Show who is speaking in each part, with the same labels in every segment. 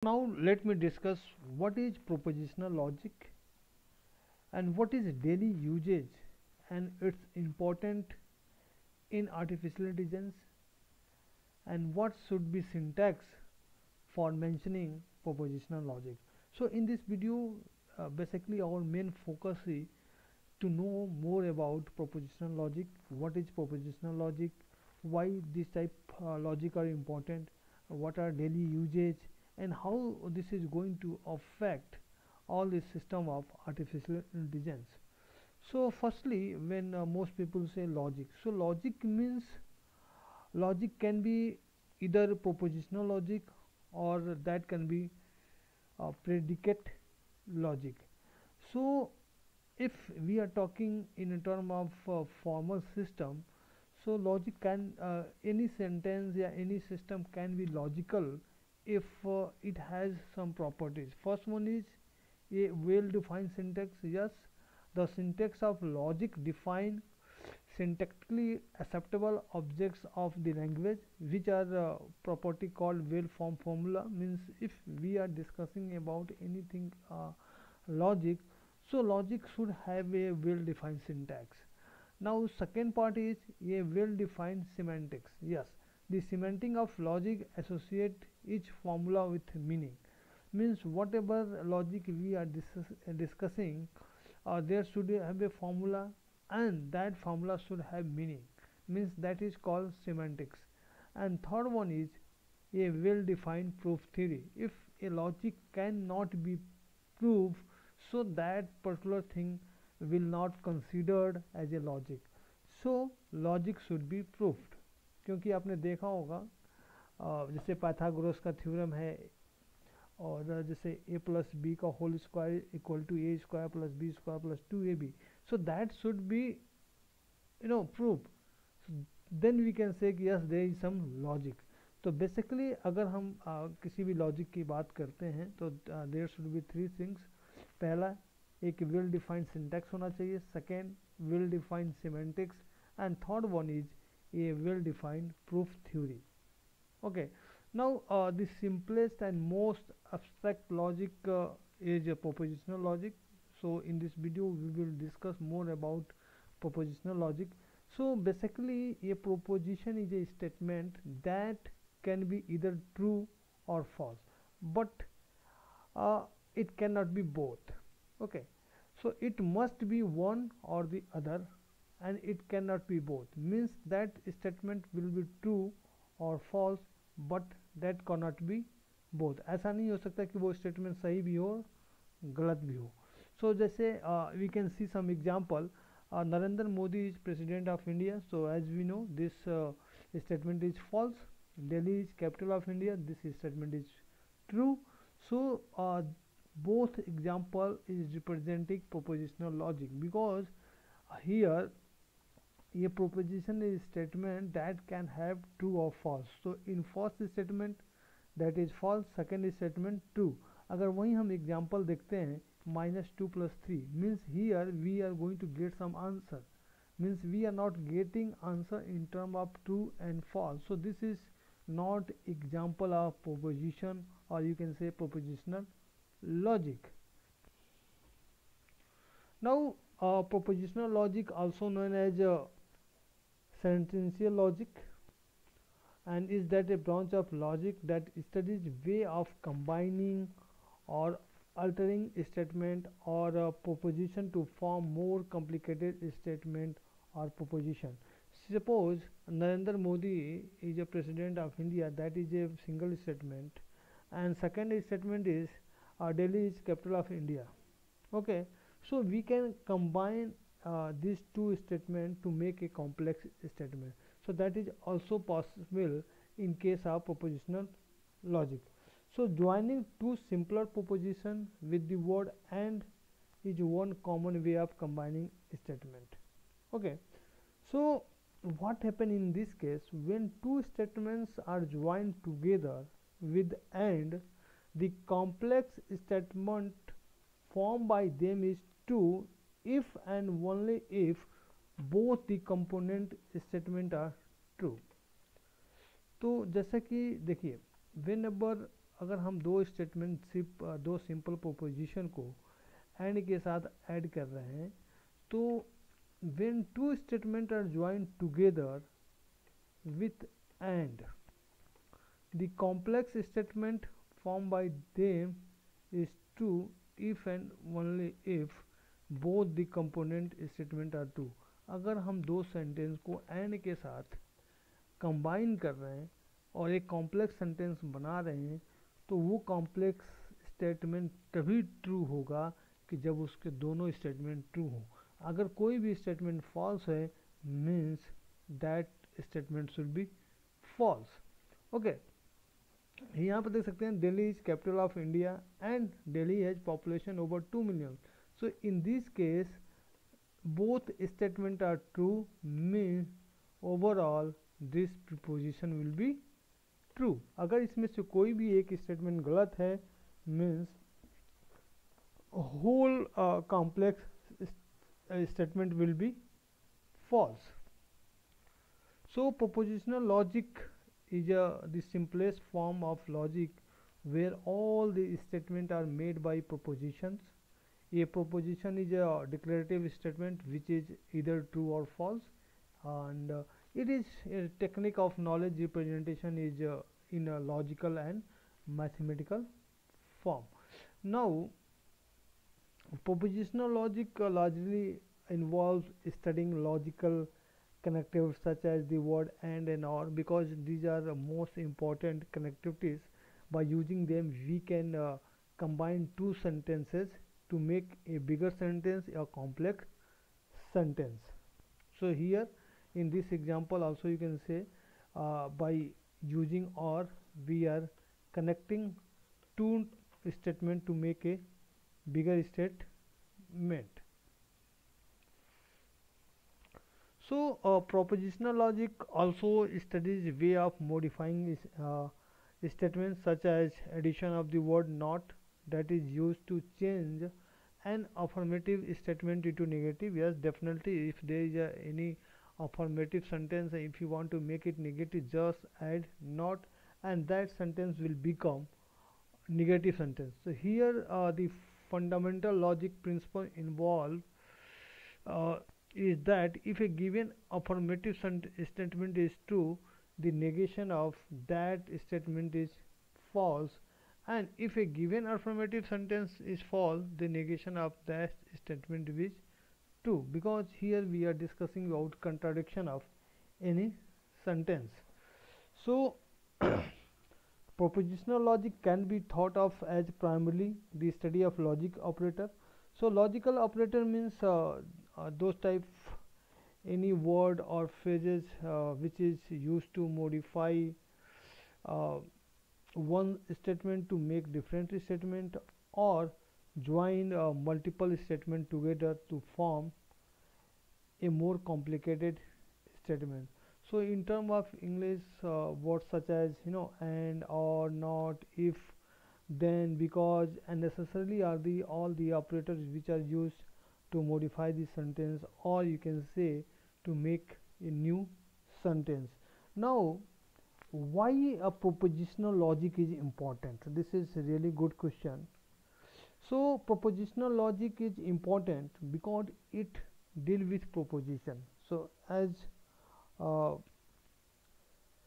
Speaker 1: Now let me discuss what is propositional logic and what is daily usage and its important in artificial intelligence, and what should be syntax for mentioning propositional logic. So in this video, basically our main focus is to know more about propositional logic, what is propositional logic, why this type logic are important, what are daily usage, and how this is going to affect all this system of artificial intelligence. So firstly, when most people say logic, so logic means logic can be either propositional logic or that can be predicate logic. So if we are talking in a term of formal system, so logic can any sentence or any system can be logical if it has some properties. First one is a well defined syntax. Yes, the syntax of logic define syntactically acceptable objects of the language, which are property called well formed formula. Means if we are discussing about anything logic, so logic should have a well defined syntax. Now second part is a well defined semantics. Yes, the semantic of logic associate each formula with meaning. Means whatever logic we are discussing, there should have a formula, and that formula should have meaning. Means that is called semantics. And third one is a well defined proof theory. If a logic cannot be proved, so that particular thing will not considered as a logic. So logic should be proved. क्योंकि आपने देखा होगा जैसे Pythagoras का theorem है, और जैसे A plus B का whole square equal to A square plus B square plus two A B, so that should be proof. Then we can say yes there is some logic. तो basically अगर हम किसी भी logic की बात करते हैं तो there should be three things. पहला, एक वेल डिफाइंड सिंटैक्स होना चाहिए. Second, well defined semantics. And third one is a well defined proof theory. Okay, now the simplest and most abstract logic is a propositional logic. So in this video we will discuss more about propositional logic. So basically a proposition is a statement that can be either true or false, but it cannot be both. Okay, so it must be one or the other, and it cannot be both. Means that statement will be true और false, but that cannot be both. ऐसा नहीं हो सकता कि वो statement सही भी हो गलत भी हो. सो जैसे we can see some example. Narendra Modi is president of India, so as we know this statement is false. Delhi is capital of India, this statement is true. So both example is representing propositional logic, because here a proposition is statement that can have true or false. So in first statement that is false, second statement true. अगर वहीं हम example देखते हैं -2 + 3 means here we are going to get some answer. Means we are not getting answer in term of true and false. So this is not example of proposition, or you can say propositional logic. Now propositional logic also known as sentential logic, and is that a branch of logic that studies way of combining or altering statement or a proposition to form more complicated statement or proposition. Suppose Narendra Modi is a president of India, that is a single statement, and second statement is Delhi is capital of India. Okay, so we can combine these two statements to make a complex statement. So that is also possible in case of propositional logic. So joining two simpler propositions with the word and is one common way of combining statement. Okay, so what happen in this case? When two statements are joined together with and, the complex statement formed by them is true if and only if both the component statement are true. तो जैसा कि देखिए, whenever अगर हम दो statement सिर्फ दो simple proposition को एंड के साथ ऐड कर रहे हैं, तो when two statements are joined together with and, the complex statement formed by them is true if and only if both the component statement are true. अगर हम दो सेंटेंस को एंड के साथ कंबाइन कर रहे हैं और एक कॉम्प्लेक्स सेंटेंस बना रहे हैं, तो वो कॉम्प्लेक्स स्टेटमेंट तभी ट्रू होगा कि जब उसके दोनों स्टेटमेंट ट्रू हो. अगर कोई भी स्टेटमेंट फॉल्स है, means that statement should be false. Okay, यहाँ पर देख सकते हैं Delhi is capital of India and Delhi has population over 2 million. So in this case both statement are true, means overall this preposition will be true. अगर इसमें से कोई भी एक स्टेटमेंट गलत है, means whole complex statement will be false. So propositional logic is the simplest form of logic where all the statements are made by propositions. A proposition is a declarative statement which is either true or false, and it is a technique of knowledge representation is in a logical and mathematical form. Now propositional logic largely involves studying logical connectives such as the word and or, because these are the most important connectivities. By using them we can combine two sentences to make a bigger sentence, a complex sentence. So here in this example also you can say by using or we are connecting two statements to make a bigger statement. So propositional logic also studies way of modifying statements such as addition of the word not, that is used to change an affirmative statement into negative. Yes, definitely if there is any affirmative sentence, if you want to make it negative, just add not and that sentence will become negative sentence. So here the fundamental logic principle involved is that if a given affirmative statement is true, the negation of that statement is false, and if a given affirmative sentence is false, the negation of that statement is true, because here we are discussing about contradiction of any sentence. So propositional logic can be thought of as primarily the study of logic operator. So logical operator means those type any word or phrases which is used to modify uh, one statement to make different statement, or join multiple statement together to form a more complicated statement. So in term of English, words such as and, or, not, if, then, because, and necessarily are the all the operators which are used to modify the sentence, or you can say to make a new sentence. Now why a propositional logic is important? This is a really good question. So propositional logic is important because it deal with proposition. So as uh,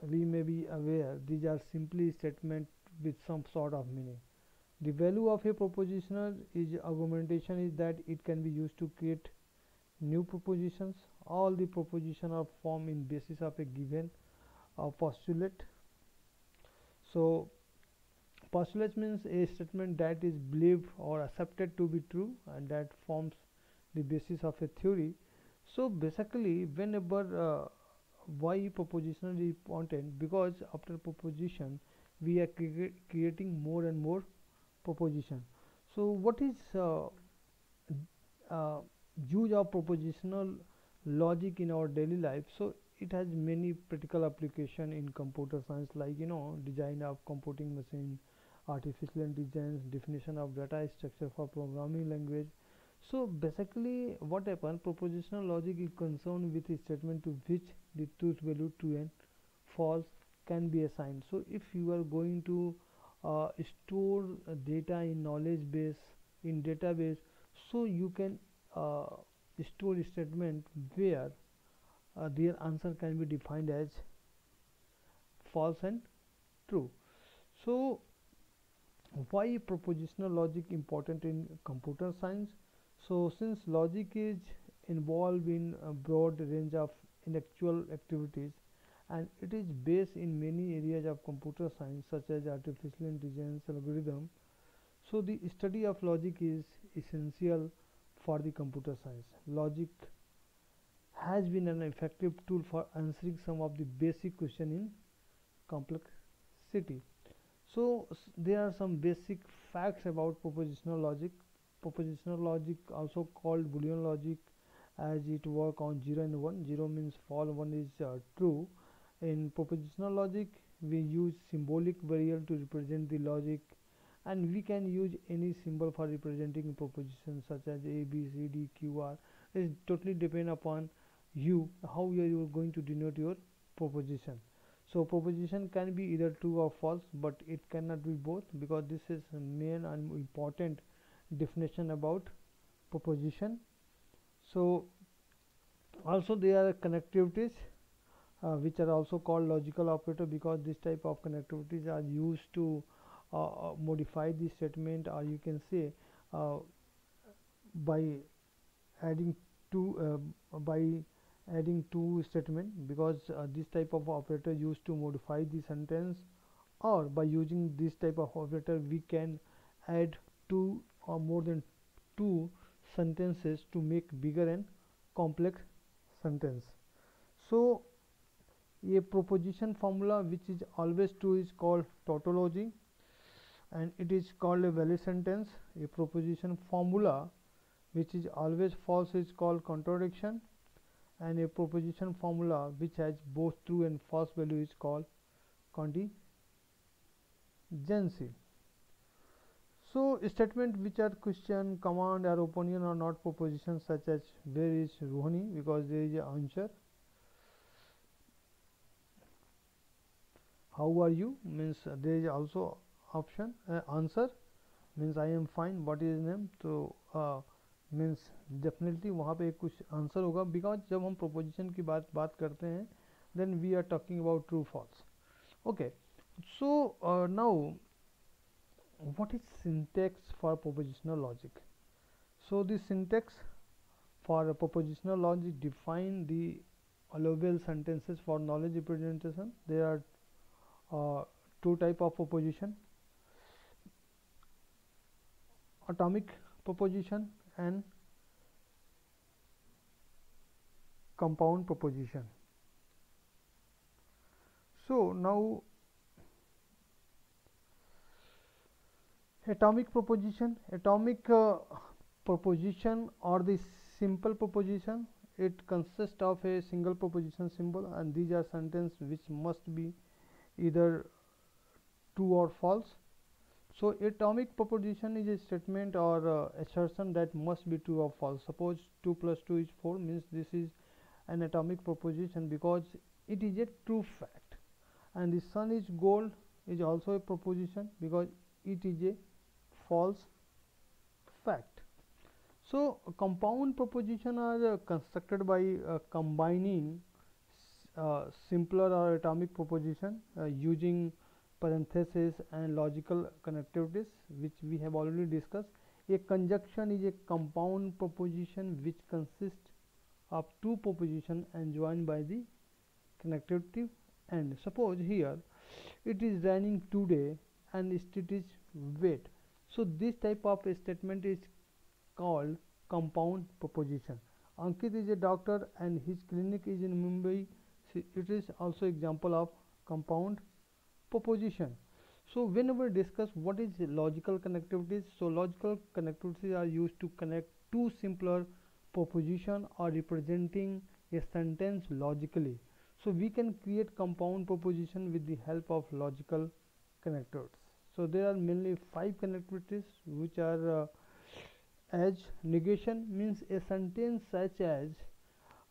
Speaker 1: we may be aware, these are simply statement with some sort of meaning. The value of a propositional is argumentation is that it can be used to create new propositions. All the propositions are formed in basis of a given postulate. So postulate means a statement that is believed or accepted to be true and that forms the basis of a theory. So basically whenever why propositional is important, because after proposition we are creating more and more proposition. So what is use of propositional logic in our daily life? So it has many practical application in computer science, like design of computing machine, artificial intelligence, definition of data structure for programming language. So basically what happen, propositional logic is concerned with a statement to which the truth value true and false can be assigned. So if you are going to store data in knowledge base, in database, so you can uh, store a statement where their answer can be defined as false and true. So why propositional logic important in computer science? So since logic is involved in a broad range of intellectual activities, and it is based in many areas of computer science such as artificial intelligence, algorithm, so the study of logic is essential for the computer science. Logic has been an effective tool for answering some of the basic questions in complexity. So there are some basic facts about propositional logic. Propositional logic, also called Boolean logic, as it work on 0 and 1. 0 means false, 1 is true. In propositional logic, we use symbolic variable to represent the logic, and we can use any symbol for representing propositions such as A, B, C, D, Q, R. It totally depend upon you how you are going to denote your proposition. So proposition can be either true or false, but it cannot be both, because this is main and important definition about proposition. So also there are connectivities which are also called logical operator, because this type of connectivities are used to modify the statement, or you can say uh, by adding two statement, because this type of operator used to modify the sentence, or by using this type of operator we can add two or more than two sentences to make bigger and complex sentence. So a proposition formula which is always true is called tautology, and it is called a valid sentence. A proposition formula which is always false is called contradiction, and a proposition formula which has both true and false value is called contingency. So statement which are question, command, or opinion are not propositions, such as where is Rohini, because there is an answer. How are you means there is also option. Answer means I am fine. What is his name? So means definitely वहाँ पे कुछ answer होगा, because जब हम proposition की बात करते हैं then we are talking about true false. Okay, so now what is syntax for propositional logic? So the syntax for a propositional logic define the allowable sentences for knowledge representation. There are two type of proposition: atomic proposition and compound proposition. So now atomic proposition, proposition or the simple proposition, it consists of a single proposition symbol, and these are sentences which must be either true or false. So atomic proposition is a statement or assertion that must be true or false. Suppose 2 plus 2 is 4, means this is an atomic proposition because it is a true fact. And the sun is gold is also a proposition because it is a false fact. So compound proposition are constructed by combining simpler or atomic proposition using parentheses and logical connectivities, which we have already discussed. A conjunction is a compound proposition which consists of two propositions and joined by the connectivity. And suppose here it is raining today and it is wet, so this type of a statement is called compound proposition. Ankit is a doctor and his clinic is in Mumbai. It is also example of compound proposition. So whenever we discuss what is logical connectivities, so logical connectivities are used to connect two simpler proposition or representing a sentence logically. So we can create compound proposition with the help of logical connectors. So there are mainly 5 connectivities, which are as negation, means a sentence such as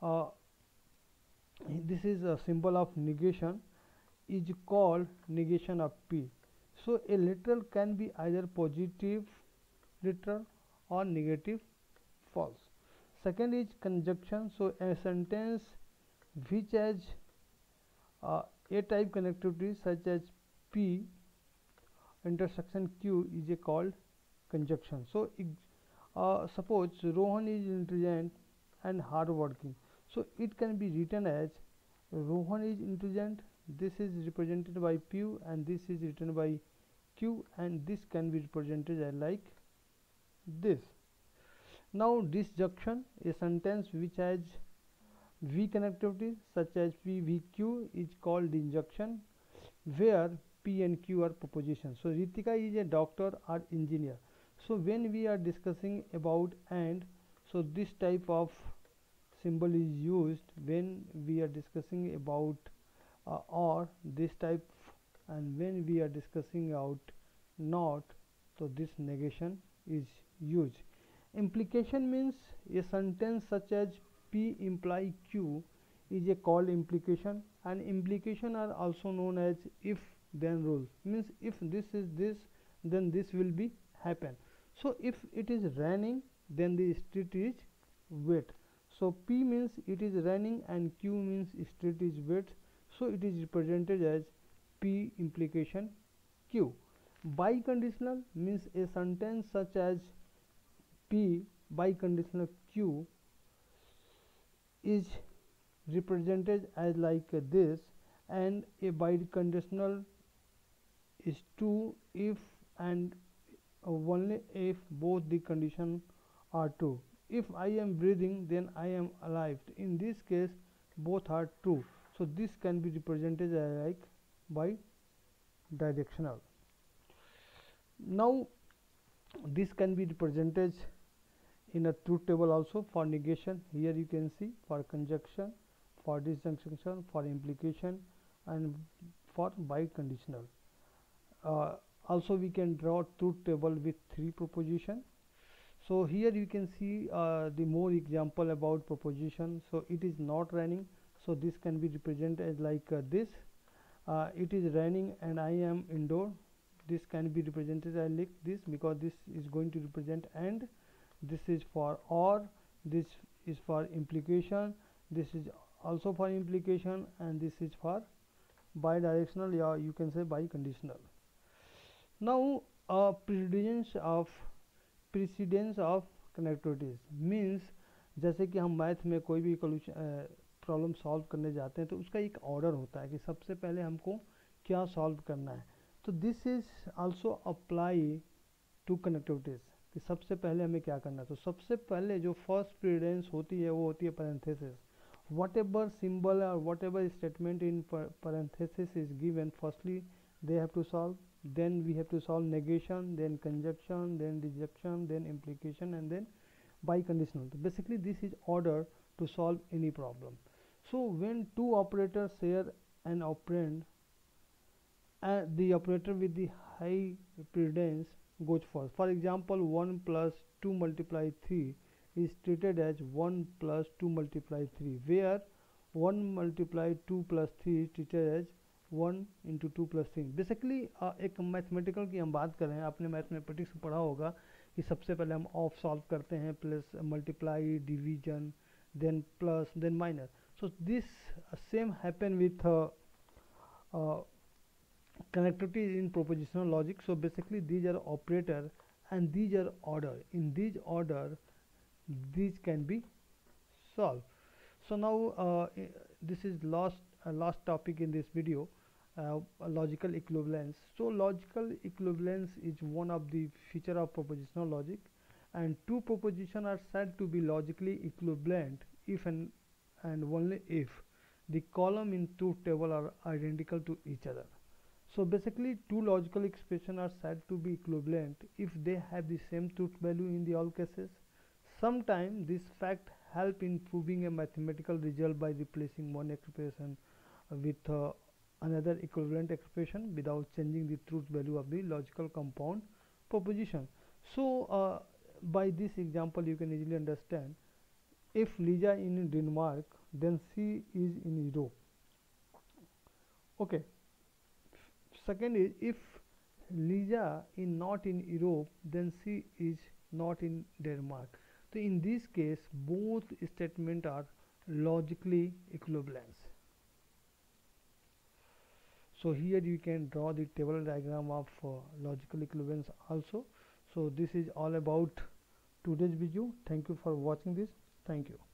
Speaker 1: uh, this is a symbol of negation, is called negation of P. So a literal can be either positive literal or negative false. Second is conjunction. So a sentence which has a type connectivity such as P intersection Q is a called conjunction. So suppose Rohan is intelligent and hardworking. So it can be written as Rohan is intelligent. This is represented by P and this is written by Q, and this can be represented as like this. Now disjunction, a sentence which has V connectivity such as P V Q is called disjunction, where P and Q are prepositions. So Ritika is a doctor or engineer. So when we are discussing about and, so this type of symbol is used when we are discussing about or this type, and when we are discussing out not, so this negation is used. Implication means a sentence such as P imply Q is a called implication, and implication are also known as if then rule. Means if this is this, then this will be happen. So if it is raining, then the street is wet. So P means it is raining and Q means street is wet. So it is represented as P implication Q. Biconditional means a sentence such as P biconditional Q is represented as like this, and a biconditional is true if and only if both the conditions are true. If I am breathing, then I am alive. In this case, both are true. So this can be represented as like bidirectional. Now this can be represented in a truth table also for negation. Here you can see for conjunction, for disjunction, for implication, and for biconditional. Also we can draw truth table with 3 proposition. So here you can see the more example about proposition. So it is not raining, so this can be represented as like this. It is raining and I am indoor. This can be represented as like this, because this is going to represent and. This is for or, this is for implication, this is also for implication, and this is for bidirectional, or you can say biconditional. Now precedence of connectivities means, जैसे कि हम math में कोई भी problem solve करने जाते हैं तो उसका एक ऑर्डर होता है कि सबसे पहले हमको क्या सॉल्व करना है. तो this is also apply to connectivities कि सबसे पहले हमें क्या करना है. तो सबसे पहले जो फर्स्ट प्रेसिडेंस होती है वो होती है पैरेंथेसिस. वट एवर सिंबल और what ever statement in parenthesis is given, firstly they have to solve, then we have to solve negation, then conjunction, then disjunction, then implication, and then biconditional. So basically this is order to solve any problem. So when two operators share an operand, and the operator with the high precedence goes first. For example, 1 plus 2 multiply 3 is treated as 1 plus 2 multiply 3, where 1 multiply 2 plus 3 is treated as 1 into 2 plus 3. Basically एक mathematical की हम बात कर रहे हैं. आपने mathematics में पढ़ा होगा कि सबसे पहले हम ऑफ सॉल्व करते हैं, plus multiply, division, then plus, then minus. So this same happen with connectivity in propositional logic. So basically these are operator and these are order. In this order these can be solved. So now this is last topic in this video, logical equivalence. So logical equivalence is one of the feature of propositional logic, and two propositions are said to be logically equivalent if and only if the column in truth table are identical to each other. So basically two logical expressions are said to be equivalent if they have the same truth value in the all cases. Sometimes this fact help in proving a mathematical result by replacing one expression with another equivalent expression without changing the truth value of the logical compound proposition. So by this example you can easily understand, if Lisa is in Denmark, then she is in Europe. Okay. Second is, if Lisa is not in Europe, then she is not in Denmark. So in this case, both statements are logically equivalent. So here you can draw the table diagram of logical equivalence also. So this is all about today's video. Thank you for watching this. Thank you.